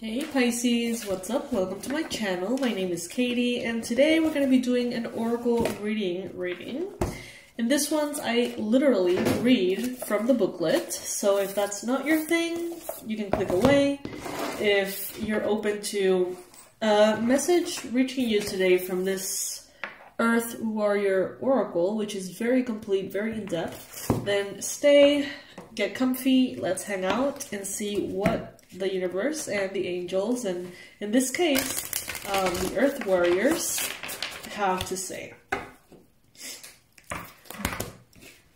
Hey Pisces, what's up? Welcome to my channel. My name is Katie, and today we're going to be doing an oracle reading. In this one, I literally read from the booklet, so if that's not your thing, you can click away. If you're open to a message reaching you today from this Earth Warrior Oracle, which is very complete, very in-depth, then stay, get comfy, let's hang out and see what the universe and the angels, and in this case, the Earth Warriors, have to say.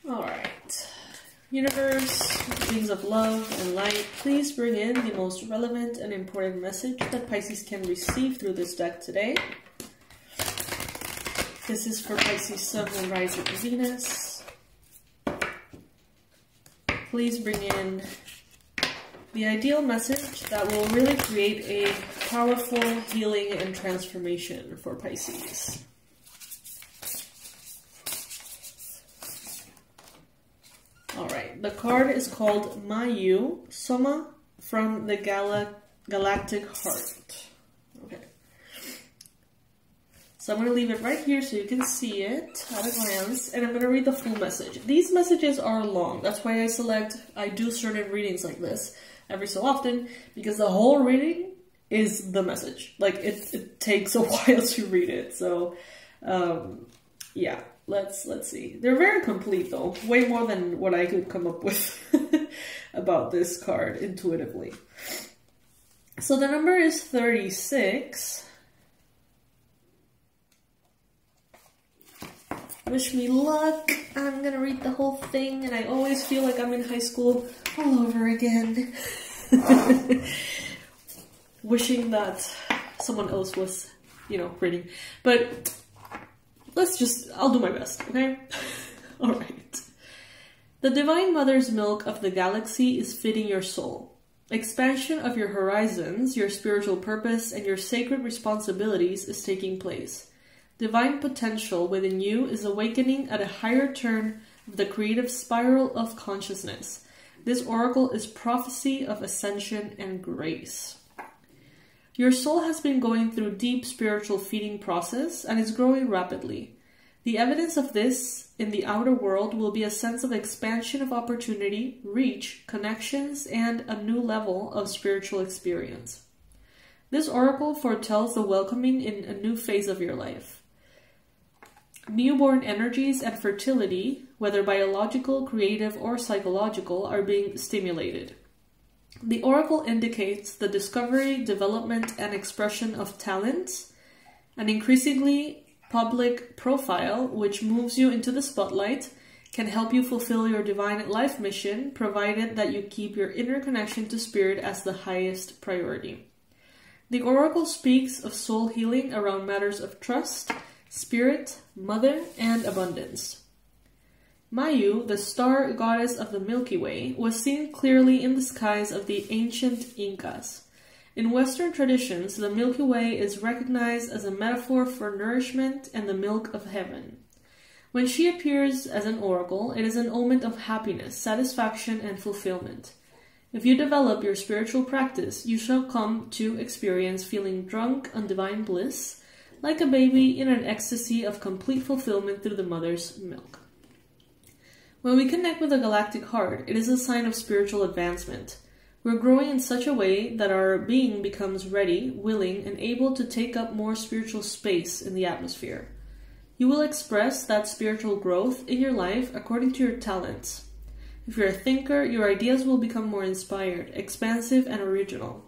Alright. Universe, beings of love and light, please bring in the most relevant and important message that Pisces can receive through this deck today. This is for Pisces Sun, Moon, Rising, and Venus. Please bring in the ideal message that will really create a powerful healing and transformation for Pisces. Alright, the card is called 𝗖𝗢𝗨𝗥𝗦𝗘𝗦 from the Galactic Heart. Okay. So I'm going to leave it right here so you can see it at a glance, and I'm going to read the full message. These messages are long. That's why I do certain readings like this every so often, because the whole reading is the message. Like, it takes a while to read it. So, yeah, let's see. They're very complete, though. Way more than what I could come up with about this card intuitively. So the number is 36. Wish me luck. I'm gonna read the whole thing, and I always feel like I'm in high school all over again. Wishing that someone else was, reading. But I'll do my best, okay? Alright. The Divine Mother's milk of the galaxy is feeding your soul. Expansion of your horizons, your spiritual purpose, and your sacred responsibilities is taking place. Divine potential within you is awakening at a higher turn of the creative spiral of consciousness. This oracle is prophecy of ascension and grace. Your soul has been going through deep spiritual feeding process and is growing rapidly. The evidence of this in the outer world will be a sense of expansion of opportunity, reach, connections, and a new level of spiritual experience. This oracle foretells the welcoming in a new phase of your life. Newborn energies and fertility, whether biological, creative, or psychological, are being stimulated. The oracle indicates the discovery, development, and expression of talents, an increasingly public profile which moves you into the spotlight, can help you fulfill your divine life mission, provided that you keep your inner connection to spirit as the highest priority. The oracle speaks of soul healing around matters of trust, spirit, mother, and abundance. Mayu, the star goddess of the Milky Way, was seen clearly in the skies of the ancient Incas. In Western traditions, the Milky Way is recognized as a metaphor for nourishment and the milk of heaven. When she appears as an oracle, it is an omen of happiness, satisfaction, and fulfillment. If you develop your spiritual practice, you shall come to experience feeling drunk on divine bliss, like a baby in an ecstasy of complete fulfillment through the mother's milk. When we connect with the galactic heart, it is a sign of spiritual advancement. We're growing in such a way that our being becomes ready, willing, and able to take up more spiritual space in the atmosphere. You will express that spiritual growth in your life according to your talents. If you're a thinker, your ideas will become more inspired, expansive, and original.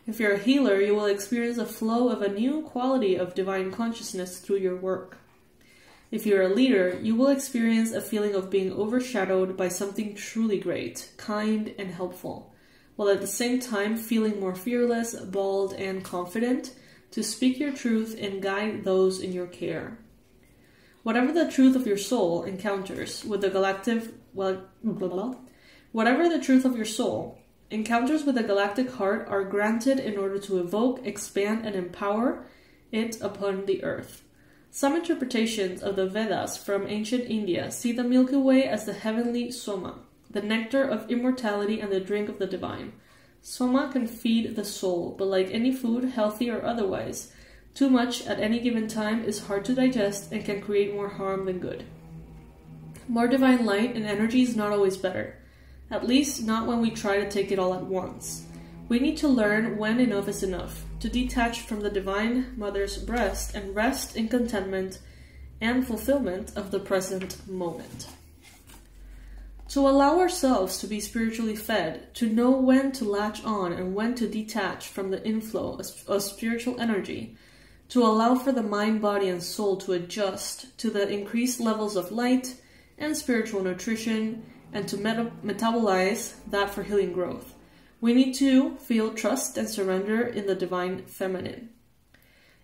If you're a healer, you will experience a flow of a new quality of divine consciousness through your work. If you're a leader, you will experience a feeling of being overshadowed by something truly great, kind, and helpful, while at the same time feeling more fearless, bold, and confident to speak your truth and guide those in your care. Whatever the truth of your soul encounters with the galactic encounters with the galactic heart are granted in order to evoke, expand, and empower it upon the earth. Some interpretations of the Vedas from ancient India see the Milky Way as the heavenly soma, the nectar of immortality and the drink of the divine. Soma can feed the soul, but like any food, healthy or otherwise, too much at any given time is hard to digest and can create more harm than good. More divine light and energy is not always better, at least not when we try to take it all at once. We need to learn when enough is enough, to detach from the Divine Mother's breast and rest in contentment and fulfillment of the present moment. To allow ourselves to be spiritually fed, to know when to latch on and when to detach from the inflow of spiritual energy, to allow for the mind, body, and soul to adjust to the increased levels of light and spiritual nutrition, and to metabolize that for healing growth. We need to feel trust and surrender in the divine feminine.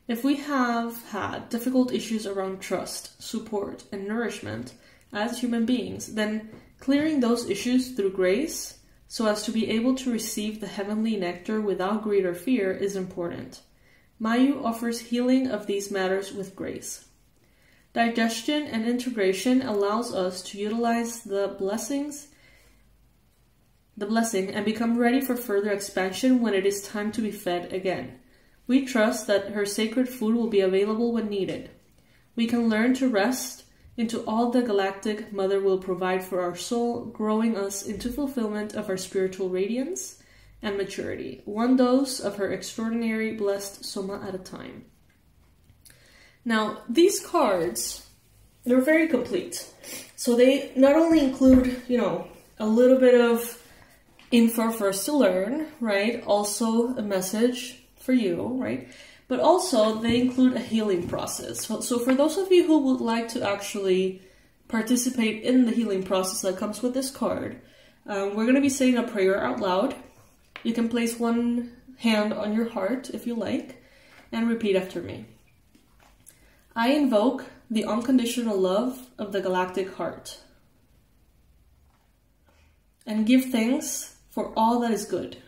If we have had difficult issues around trust, support, and nourishment as human beings, then clearing those issues through grace, so as to be able to receive the heavenly nectar without greed or fear, is important. Mayu offers healing of these matters with grace. Digestion and integration allows us to utilize the blessing and become ready for further expansion when it is time to be fed again. We trust that her sacred food will be available when needed. We can learn to rest into all the Galactic Mother will provide for our soul, growing us into fulfillment of our spiritual radiance and maturity, one dose of her extraordinary blessed Soma at a time. Now, these cards, they're very complete. So they not only include, a little bit of info for us to learn, right? Also a message for you, right? But also they include a healing process. So for those of you who would like to actually participate in the healing process that comes with this card, we're going to be saying a prayer out loud. You can place one hand on your heart if you like, and repeat after me. I invoke the unconditional love of the Galactic Heart and give thanks for all that is good,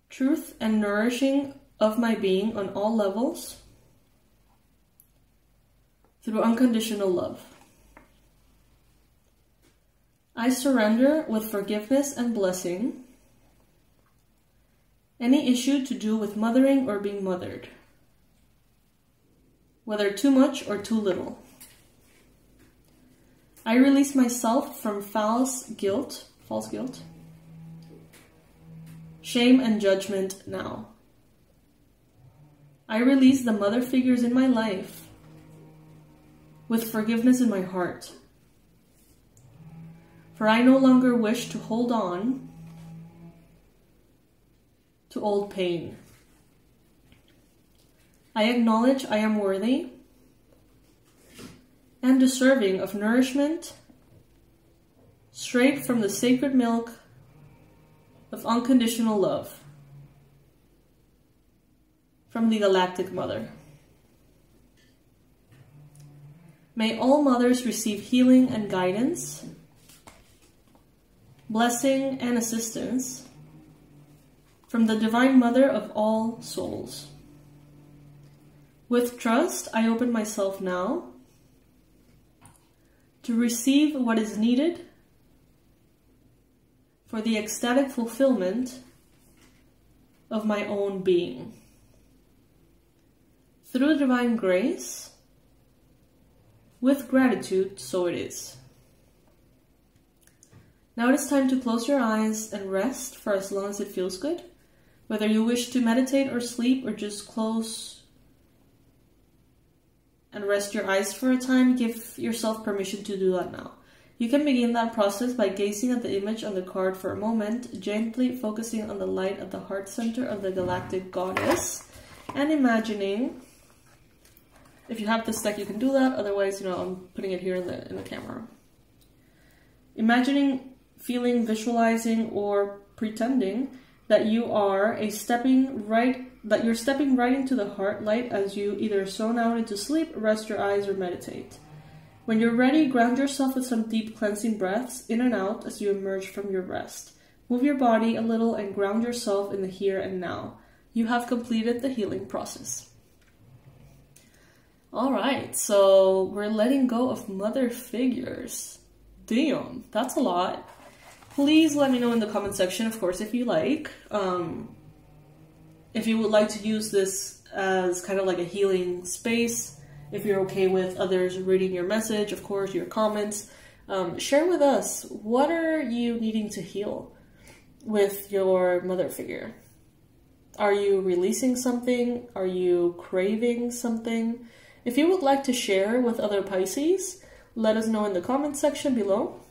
truth and nourishing of my being on all levels through unconditional love. I surrender with forgiveness and blessing any issue to do with mothering or being mothered, whether too much or too little. I release myself from false guilt, shame and judgment now. I release the mother figures in my life with forgiveness in my heart. For I no longer wish to hold on to old pain. I acknowledge I am worthy and deserving of nourishment straight from the sacred milk of unconditional love from the Galactic Mother. May all mothers receive healing and guidance, blessing and assistance from the Divine Mother of all souls. With trust, I open myself now to receive what is needed for the ecstatic fulfillment of my own being. Through divine grace, with gratitude, so it is. Now it is time to close your eyes and rest for as long as it feels good. Whether you wish to meditate or sleep or just close and rest your eyes for a time, give yourself permission to do that now. You can begin that process by gazing at the image on the card for a moment, gently focusing on the light at the heart center of the Galactic Goddess, and imagining, if you have this deck you can do that, otherwise, I'm putting it here in the camera. Imagining, feeling, visualizing, or pretending that you're stepping right into the heart light as you either zone out into sleep, rest your eyes, or meditate. When you're ready, ground yourself with some deep cleansing breaths in and out as you emerge from your rest. Move your body a little and ground yourself in the here and now. You have completed the healing process. Alright, so we're letting go of mother figures. Damn, that's a lot. please let me know in the comment section, of course, if you like. If you would like to use this as kind of like a healing space, if you're okay with others reading your message, of course, your comments, share with us, what are you needing to heal with your mother figure? Are you releasing something? Are you craving something? If you would like to share with other Pisces, let us know in the comment section below.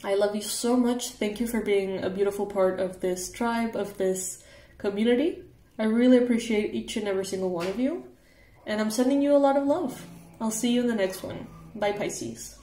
I love you so much. Thank you for being a beautiful part of this tribe, of this community. I really appreciate each and every single one of you. And I'm sending you a lot of love. I'll see you in the next one. Bye, Pisces.